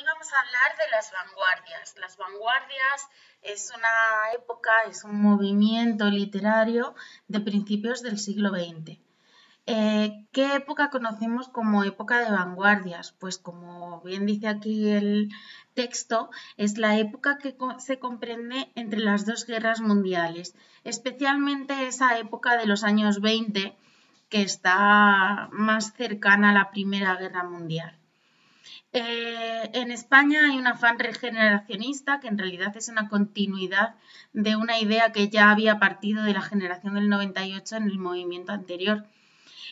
Hoy vamos a hablar de las vanguardias. Las vanguardias es una época, es un movimiento literario de principios del siglo XX. ¿Qué época conocemos como época de vanguardias? Pues como bien dice aquí el texto, es la época que se comprende entre las dos guerras mundiales, especialmente esa época de los años 20 que está más cercana a la Primera Guerra Mundial. En España hay un afán regeneracionista que en realidad es una continuidad de una idea que ya había partido de la generación del 98 en el movimiento anterior.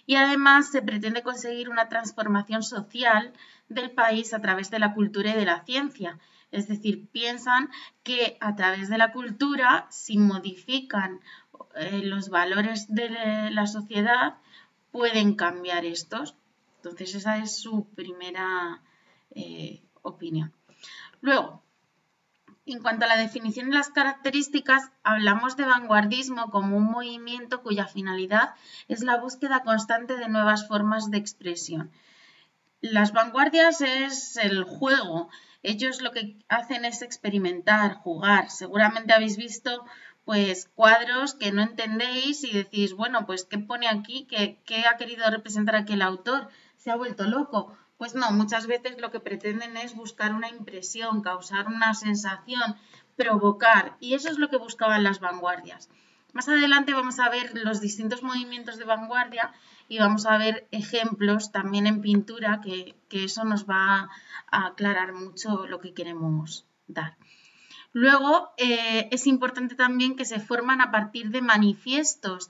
Y además se pretende conseguir una transformación social del país a través de la cultura y de la ciencia. Es decir, piensan que a través de la cultura, si modifican los valores de la sociedad, pueden cambiar estos. Entonces esa es su primera opinión. Luego, en cuanto a la definición de las características, hablamos de vanguardismo como un movimiento cuya finalidad es la búsqueda constante de nuevas formas de expresión. Las vanguardias es el juego. Ellos lo que hacen es experimentar, jugar. Seguramente habéis visto pues cuadros que no entendéis y decís, bueno, pues ¿qué pone aquí? ¿Qué ha querido representar aquí el autor? ¿Se ha vuelto loco? Pues no, muchas veces lo que pretenden es buscar una impresión, causar una sensación, provocar. Y eso es lo que buscaban las vanguardias. Más adelante vamos a ver los distintos movimientos de vanguardia y vamos a ver ejemplos también en pintura que eso nos va a aclarar mucho lo que queremos dar. Luego, es importante también que se forman a partir de manifiestos.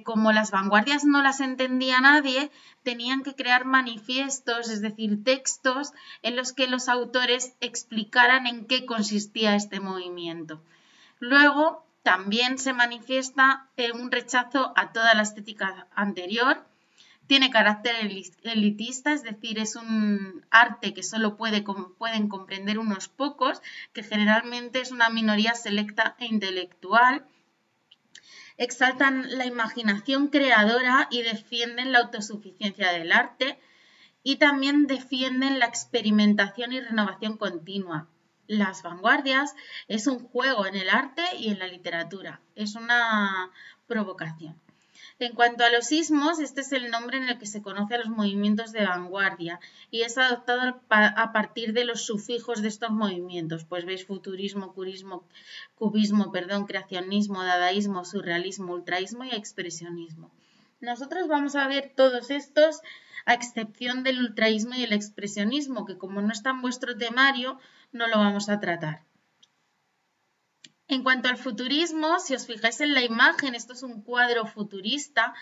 Como las vanguardias no las entendía nadie, tenían que crear manifiestos, es decir, textos en los que los autores explicaran en qué consistía este movimiento. Luego, también se manifiesta un rechazo a toda la estética anterior. Tiene carácter elitista, es decir, es un arte que solo pueden comprender unos pocos, que generalmente es una minoría selecta e intelectual. Exaltan la imaginación creadora y defienden la autosuficiencia del arte y también defienden la experimentación y renovación continua. Las vanguardias es un juego en el arte y en la literatura, es una provocación. En cuanto a los ismos, este es el nombre en el que se conoce a los movimientos de vanguardia y es adoptado a partir de los sufijos de estos movimientos. Pues veis futurismo, cubismo, creacionismo, dadaísmo, surrealismo, ultraísmo y expresionismo. Nosotros vamos a ver todos estos a excepción del ultraísmo y el expresionismo, que como no está en vuestro temario, no lo vamos a tratar. En cuanto al futurismo, si os fijáis en la imagen, esto es un cuadro futurista,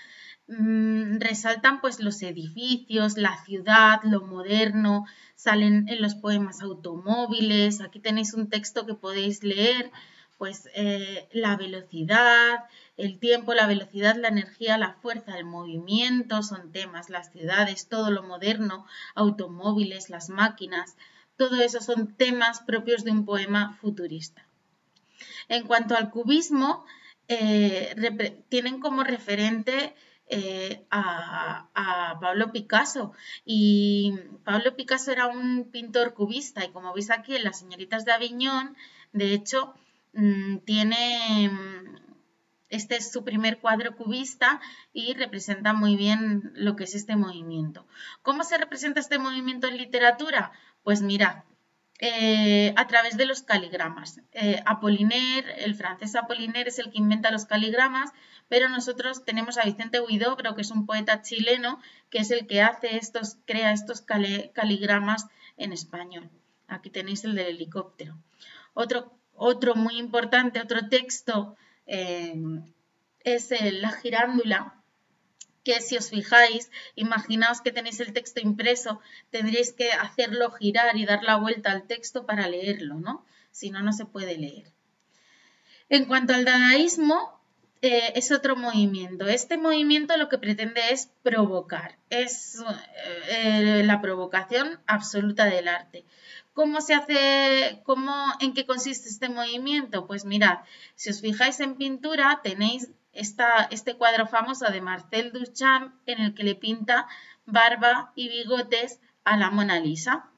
resaltan pues los edificios, la ciudad, lo moderno, salen en los poemas automóviles, aquí tenéis un texto que podéis leer, pues la velocidad, el tiempo, la velocidad, la energía, la fuerza, el movimiento, son temas, las ciudades, todo lo moderno, automóviles, las máquinas, todo eso son temas propios de un poema futurista. En cuanto al cubismo, tienen como referente a Pablo Picasso y Pablo Picasso era un pintor cubista y como veis aquí en Las señoritas de Aviñón, de hecho, este es su primer cuadro cubista y representa muy bien lo que es este movimiento. ¿Cómo se representa este movimiento en literatura? Pues mirad, a través de los caligramas. Apollinaire, el francés Apollinaire es el que inventa los caligramas, pero nosotros tenemos a Vicente Huidobro, que es un poeta chileno, que es el que crea estos caligramas en español. Aquí tenéis el del helicóptero. Otro muy importante, otro texto es la girándula, que si os fijáis, imaginaos que tenéis el texto impreso, tendréis que hacerlo girar y dar la vuelta al texto para leerlo, ¿no? Si no, no se puede leer. En cuanto al dadaísmo, es otro movimiento. Este movimiento lo que pretende es provocar, es la provocación absoluta del arte. ¿Cómo se hace, en qué consiste este movimiento? Pues mirad, si os fijáis en pintura, tenéis este cuadro famoso de Marcel Duchamp en el que le pinta barba y bigotes a la Mona Lisa.